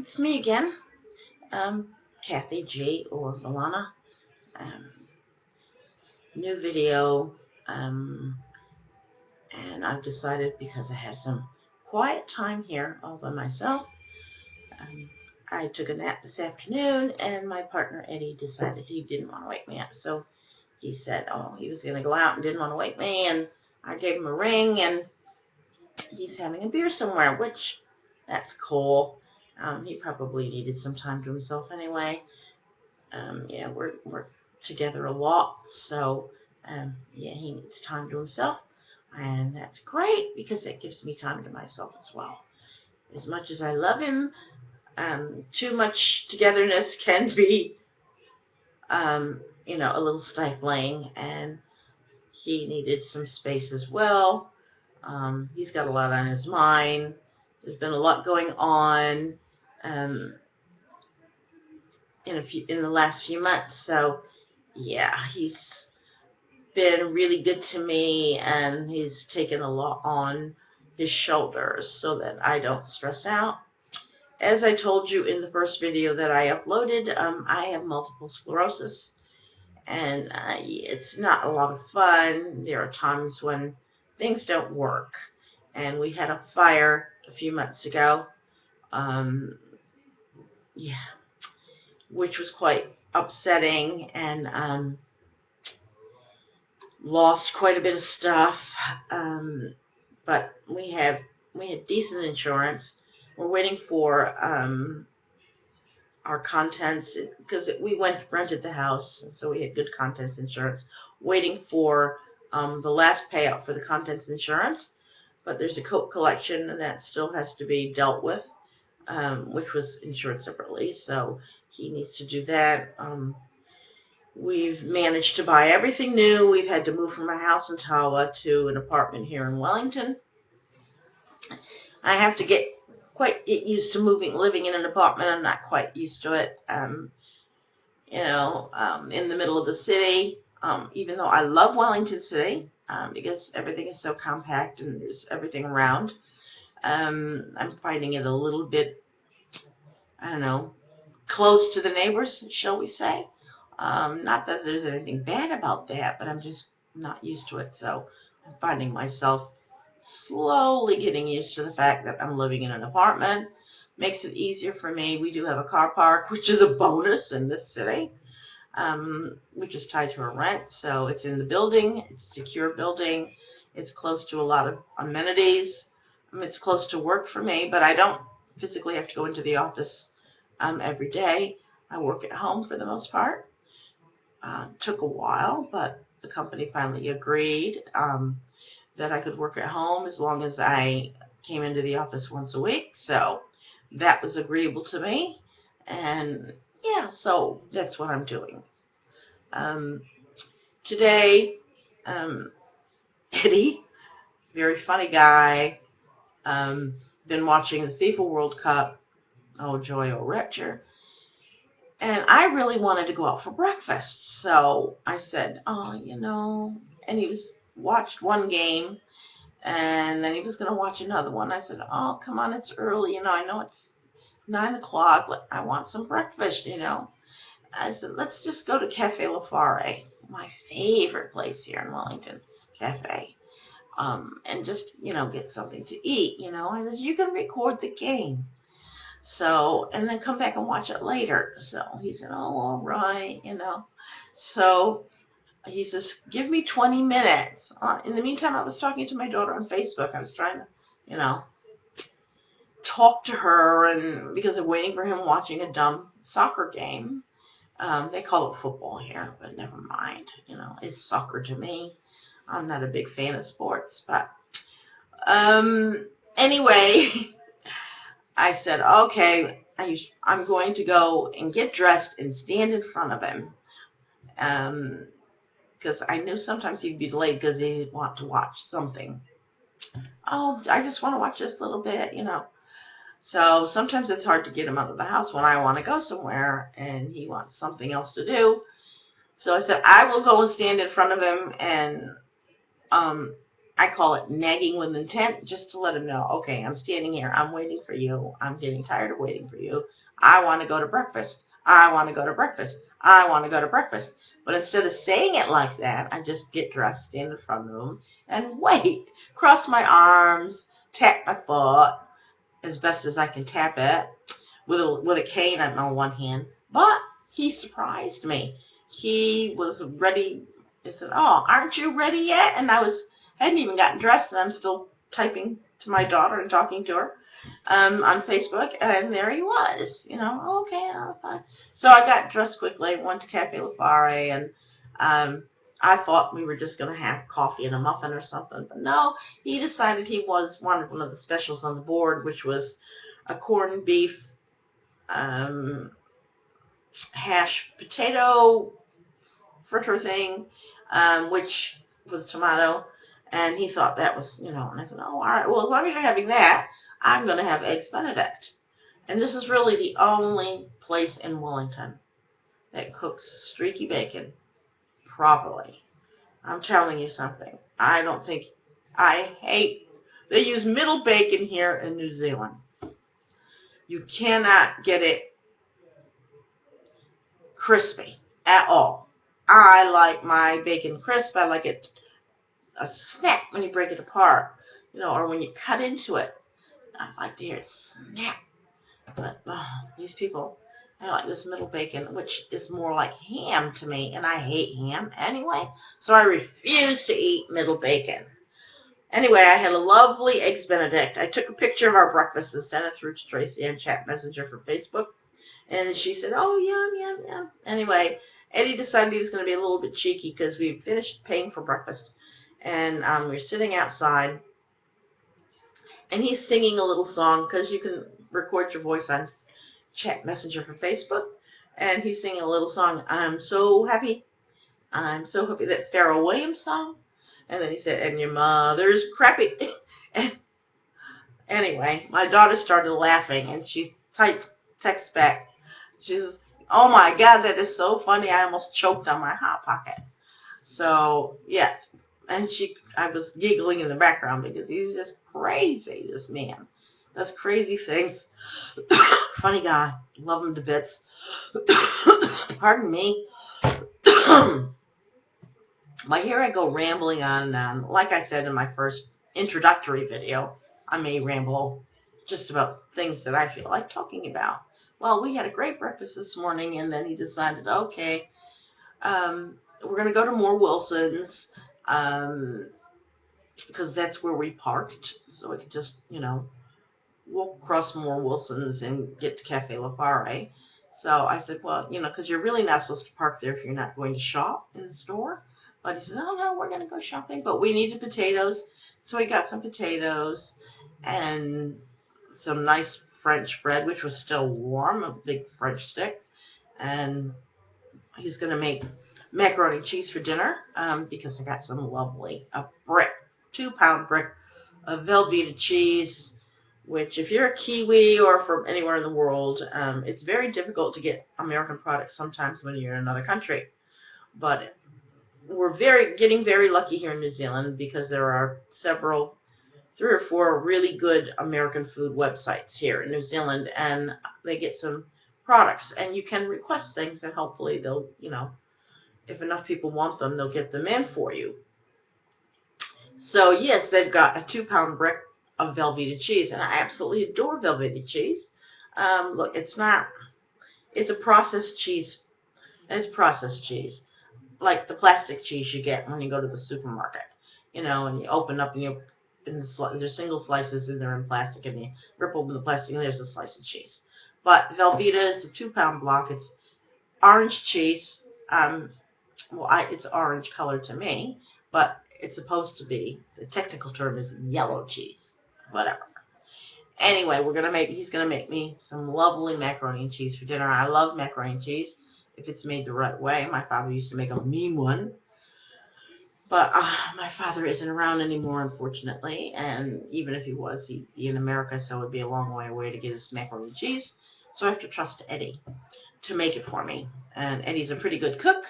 It's me again, Kathy G or Velana. Um, New video, and I've decided because I have some quiet time here all by myself. Um, I took a nap this afternoon, and my partner Eddie decided he didn't want to wake me up, so he said, "Oh, he was going to go out and didn't want to wake me," and I gave him a ring, and he's having a beer somewhere, which that's cool. He probably needed some time to himself anyway. Yeah, we're together a lot, so yeah, he needs time to himself, and that's great because it gives me time to myself as well. As much as I love him, too much togetherness can be, a little stifling, and he needed some space as well. He's got a lot on his mind. There's been a lot going on um, in the last few months, so yeah, he's been really good to me, and he's taken a lot on his shoulders so that I don't stress out. As I told you in the first video that I uploaded, I have multiple sclerosis, and it's not a lot of fun. There are times when things don't work, and we had a fire a few months ago, um, yeah, which was quite upsetting, and lost quite a bit of stuff, but we had decent insurance. We're waiting for our contents because we rented the house, so we had good contents insurance. Waiting for the last payout for the contents insurance, but there's a coat collection and that still has to be dealt with, which was insured separately. So he needs to do that. We've managed to buy everything new. We've had to move from a house in Tawa to an apartment here in Wellington. I have to get used to living in an apartment. I'm not quite used to it. In the middle of the city, even though I love Wellington City, because everything is so compact and there's everything around. I'm finding it a little bit, I don't know, close to the neighbors, shall we say. Not that there's anything bad about that, but I'm just not used to it. So I'm finding myself slowly getting used to the fact that I'm living in an apartment. Makes it easier for me. We do have a car park, which is a bonus in this city, which is tied to a rent. So it's in the building. It's a secure building. It's close to a lot of amenities. It's close to work for me, but I don't physically have to go into the office every day. I work at home for the most part. Took a while, but the company finally agreed that I could work at home as long as I came into the office once a week. So that was agreeable to me. And yeah, so that's what I'm doing. Today, Eddie, very funny guy, been watching the FIFA World Cup. Oh, joy, oh, rapture. And I really wanted to go out for breakfast. So I said, oh, and he watched one game, and then he was going to watch another one. I said, oh, come on, it's early. I know it's 9 o'clock, but I want some breakfast. I said, let's just go to Cafe La Fare, my favorite place here in Wellington, cafe, and just, get something to eat. I said, you can record the game. So, and then come back and watch it later. So he said, oh, all right. So he says, give me 20 minutes. In the meantime, I was talking to my daughter on Facebook. I was trying to, talk to her, and because I'm waiting for him watching a dumb soccer game. They call it football here, but never mind. It's soccer to me. I'm not a big fan of sports, but anyway, I said, okay, I'm going to go and get dressed and stand in front of him, because I knew sometimes he'd be late because he'd want to watch something. Oh, I just want to watch this little bit. So sometimes it's hard to get him out of the house when I want to go somewhere and he wants something else to do. So I said, I will go and stand in front of him and I call it nagging with intent, just to let him know, okay, I'm standing here, I'm waiting for you, I'm getting tired of waiting for you, I want to go to breakfast, I want to go to breakfast, I want to go to breakfast. But instead of saying it like that, I just get dressed, stand in front of him, and wait, cross my arms, tap my foot as best as I can tap it, with a cane on one hand. But he surprised me. He was ready. He said, "Oh, aren't you ready yet?" And hadn't even gotten dressed, and I'm still typing to my daughter and talking to her on Facebook, and there he was. Okay, fine. So I got dressed quickly, went to Cafe La Fare, and I thought we were just going to have coffee and a muffin or something, but no, he decided he wanted one of the specials on the board, which was a corned beef hash potato fritter thing, which was tomato, and he thought that was, and I said, oh, all right, well, as long as you're having that, I'm going to have eggs Benedict. And this is really the only place in Wellington that cooks streaky bacon properly. I'm telling you something. They use middle bacon here in New Zealand. You cannot get it crispy at all. I like my bacon crisp. I like it a snap when you break it apart, or when you cut into it. I like to hear it snap. But these people, I like this middle bacon, which is more like ham to me, and I hate ham anyway, so I refuse to eat middle bacon. Anyway, I had a lovely eggs Benedict. I took a picture of our breakfast and sent it through to Tracy on Chat Messenger for Facebook. And she said, oh, yum, yum, yum. Anyway, Eddie decided he was going to be a little bit cheeky because we finished paying for breakfast. And we were sitting outside. And he's singing a little song because you can record your voice on Chat Messenger for Facebook. And he's singing a little song, I'm so happy. I'm so happy. That Pharrell Williams song. And then he said, and your mother's crappy. And anyway, my daughter started laughing, and she text back. She says, oh my God, that is so funny. I almost choked on my Hot Pocket. So, yes. And I was giggling in the background because he's just crazy, this man. Does crazy things. Funny guy. Love him to bits. Pardon me. But here I go rambling on. Like I said in my first introductory video, I may ramble just about things that I feel like talking about. Well, we had a great breakfast this morning, and then he decided, okay, we're going to go to More Wilson's, because that's where we parked, so we could just, walk across More Wilson's and get to Cafe La Fare. So I said, well, because you're really not supposed to park there if you're not going to shop in the store. But he said, oh, no, we're going to go shopping. But we needed potatoes, so we got some potatoes and some nice French bread, which was still warm, a big French stick. And he's going to make macaroni and cheese for dinner because I got some lovely, 2-pound brick of Velveeta cheese, which if you're a Kiwi or from anywhere in the world, it's very difficult to get American products sometimes when you're in another country. But we're getting very lucky here in New Zealand because there are 3 or 4 really good American food websites here in New Zealand, and they get some products, and you can request things, and hopefully they'll, if enough people want them, they'll get them in for you. So yes, they've got a 2-pound brick of Velveeta cheese, and I absolutely adore Velveeta cheese. Look, it's a processed cheese. It's processed cheese, like the plastic cheese you get when you go to the supermarket. And you open up and there's single slices and they're in plastic, and you rip open the plastic and there's a slice of cheese. But Velveeta is a 2-pound block. It's orange cheese. It's orange color to me, but it's supposed to be, the technical term is yellow cheese. Whatever. Anyway, he's gonna make me some lovely macaroni and cheese for dinner. I love macaroni and cheese if it's made the right way. My father used to make a mean one. But my father isn't around anymore, unfortunately, and even if he was, he'd be in America, so it would be a long way away to get his macaroni and cheese. So I have to trust Eddie to make it for me. And Eddie's a pretty good cook,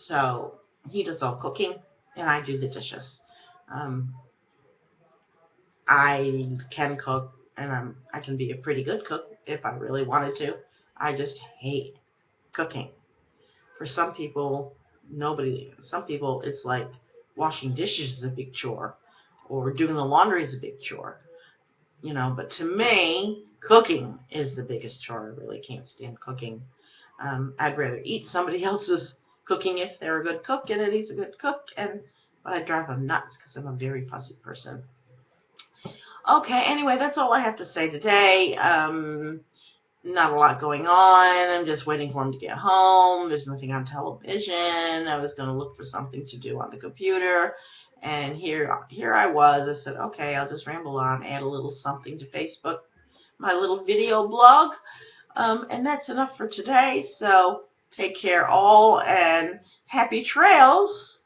so he does all cooking, and I do the dishes. Um, I can cook, and I can be a pretty good cook if I really wanted to. I just hate cooking. For some people, some people, it's like washing dishes is a big chore, or doing the laundry is a big chore. But to me, cooking is the biggest chore. I really can't stand cooking. I'd rather eat somebody else's cooking if they're a good cook and it is a good cook, but I drive them nuts because I'm a very fussy person. Okay, anyway, that's all I have to say today. Not a lot going on. I'm just waiting for him to get home. There's nothing on television. I was going to look for something to do on the computer. And here I was. I said, okay, I'll just ramble on, add a little something to Facebook, my little video blog. And that's enough for today. So take care all and happy trails.